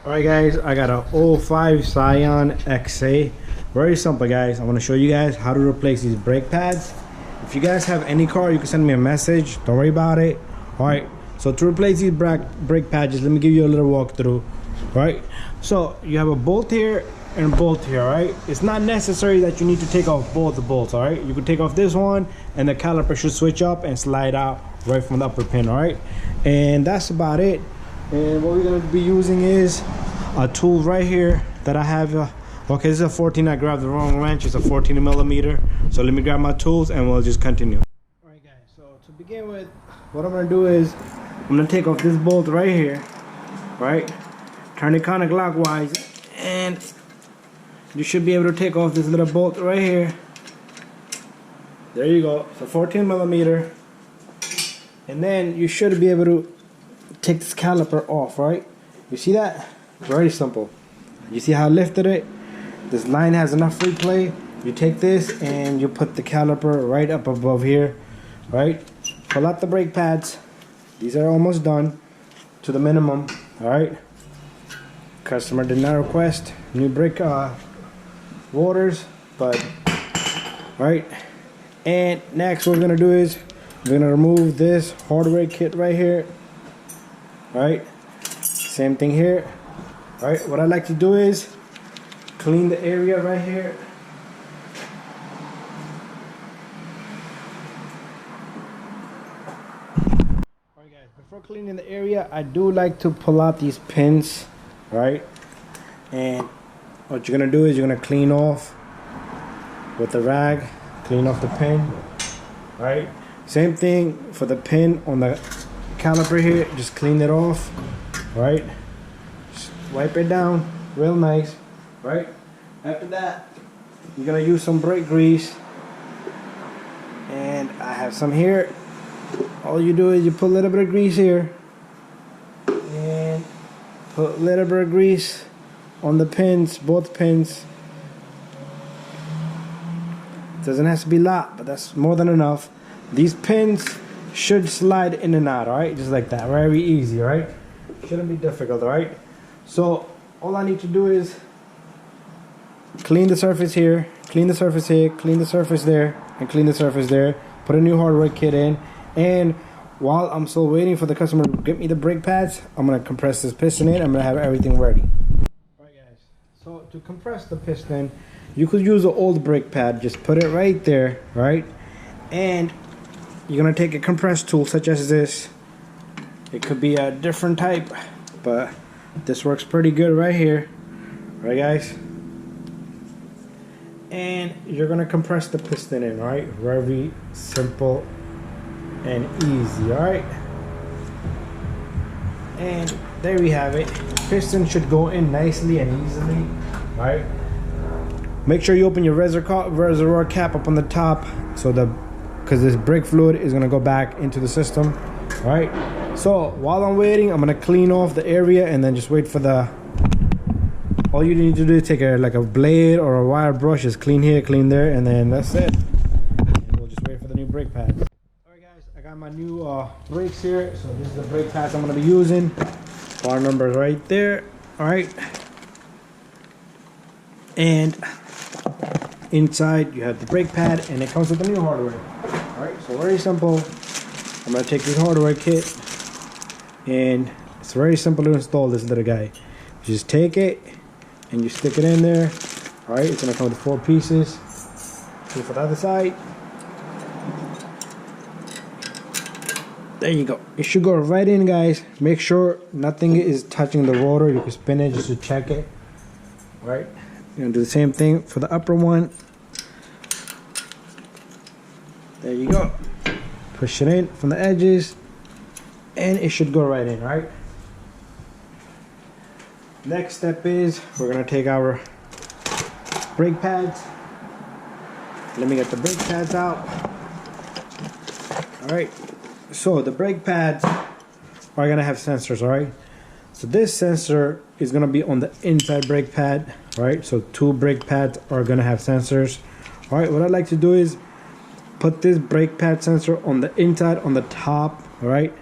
Alright guys, I got a '05 Scion XA. Very simple guys. I want to show you guys how to replace these brake pads. If you guys have any car, you can send me a message. Don't worry about it. Alright, so to replace these brake pads, let me give you a little walkthrough. Alright, so you have a bolt here and a bolt here, right? It's not necessary that you need to take off both the bolts, alright? You can take off this one and the caliper should switch up and slide out right from the upper pin, alright? And that's about it. And what we're going to be using is a tool right here that I have. Okay, this is a 14. I grabbed the wrong wrench. It's a 14 millimeter. So let me grab my tools and we'll just continue. Alright guys, so to begin with, what I'm going to do is I'm going to take off this bolt right here, right? Turn it counterclockwise and you should be able to take off this little bolt right here. There you go. It's a 14 millimeter. And then you should be able to take this caliper off, right? You see that? Very simple. You see how I lifted it? This line has enough free play. You take this and you put the caliper right up above here, right? Pull out the brake pads. These are almost done to the minimum, all right? Customer did not request new brake rotors, but right. And next what we're gonna do is we're gonna remove this hardware kit right here. Right, same thing here. All right, what I like to do is clean the area right here. All right guys, before cleaning the area, I do like to pull out these pins, right? And what you're gonna do is you're gonna clean off with the rag, clean off the pin, right? Same thing for the pin on the caliper here, just clean it off, right? Just wipe it down real nice, right? After that, you're gonna use some brake grease, and I have some here. All you do is you put a little bit of grease here and put a little bit of grease on the pins, both pins. Doesn't have to be a lot, but that's more than enough. These pins should slide in and out, alright? Just like that. Very easy, right? Shouldn't be difficult, alright? So all I need to do is clean the surface here, clean the surface here, clean the surface there, and clean the surface there. Put a new hardware kit in, and while I'm still waiting for the customer to get me the brake pads, I'm gonna compress this piston in. I'm gonna have everything ready. Alright guys, so to compress the piston, you could use an old brake pad. Just put it right there, right? And you're gonna take a compress tool such as this. It could be a different type, but this works pretty good right here, right guys? And you're gonna compress the piston in, right? Very simple and easy, alright? And there we have it. The piston should go in nicely and easily, right? Make sure you open your reservoir cap up on the top, so because this brake fluid is gonna go back into the system. All right, so while I'm waiting, I'm gonna clean off the area and then just wait for the, all you need to do is take like a blade or a wire brush, just clean here, clean there, and then that's it. And we'll just wait for the new brake pads. All right guys, I got my new brakes here. So this is the brake pads I'm gonna be using. Bar number right there. All right, and inside you have the brake pad, and it comes with the new hardware. Alright, so very simple. I'm going to take this hardware kit, and it's very simple to install this little guy. You just take it and you stick it in there. Alright, it's going to come with 4 pieces. Two for the other side. There you go. It should go right in, guys. Make sure nothing is touching the rotor. You can spin it just to check it. Alright, you're going to do the same thing for the upper one. There you go. Push it in from the edges, and it should go right in, right? Next step is we're gonna take our brake pads. Let me get the brake pads out. All right. So the brake pads are gonna have sensors, all right? So this sensor is gonna be on the inside brake pad, right? So 2 brake pads are gonna have sensors. All right. What I like to do is put this brake pad sensor on the inside, on the top, all right?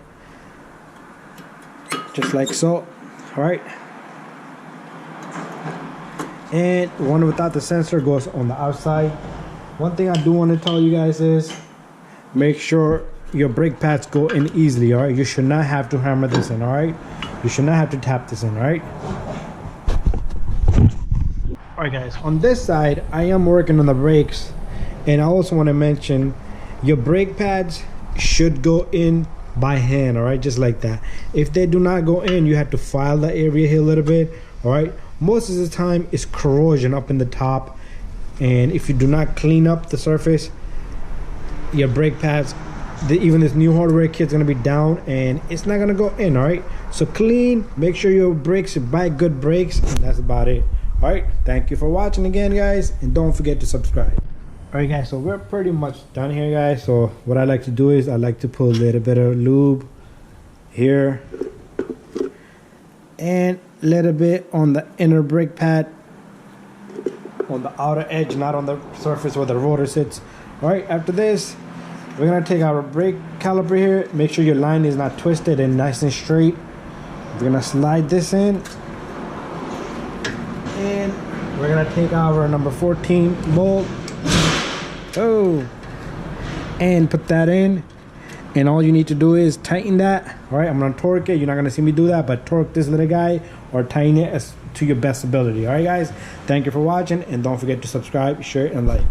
Just like so, all right? and one without the sensor goes on the outside. One thing I do want to tell you guys is make sure your brake pads go in easily. All right, you should not have to hammer this in. All right, you should not have to tap this in. All right. All right, guys, on this side I am working on the brakes, and I also want to mention your brake pads should go in by hand. All right, just like that. If they do not go in, you have to file the area here a little bit. All right, most of the time it's corrosion up in the top, and if you do not clean up the surface, your brake pads, even this new hardware kit's gonna be down and it's not gonna go in. All right, so clean, make sure your brakes, buy good brakes, and that's about it. All right, thank you for watching again, guys, and don't forget to subscribe. All right, guys, so we're pretty much done here, guys. So what I like to do is I like to put a little bit of lube here and a little bit on the inner brake pad, on the outer edge, not on the surface where the rotor sits. All right, after this, we're gonna take our brake caliper here, make sure your line is not twisted and nice and straight. We're gonna slide this in, and we're gonna take our number 14 bolt, and put that in, and all you need to do is tighten that. All right, I'm gonna torque it. You're not gonna see me do that, but torque this little guy or tighten it as to your best ability. All right, guys, thank you for watching, and don't forget to subscribe, share, and like.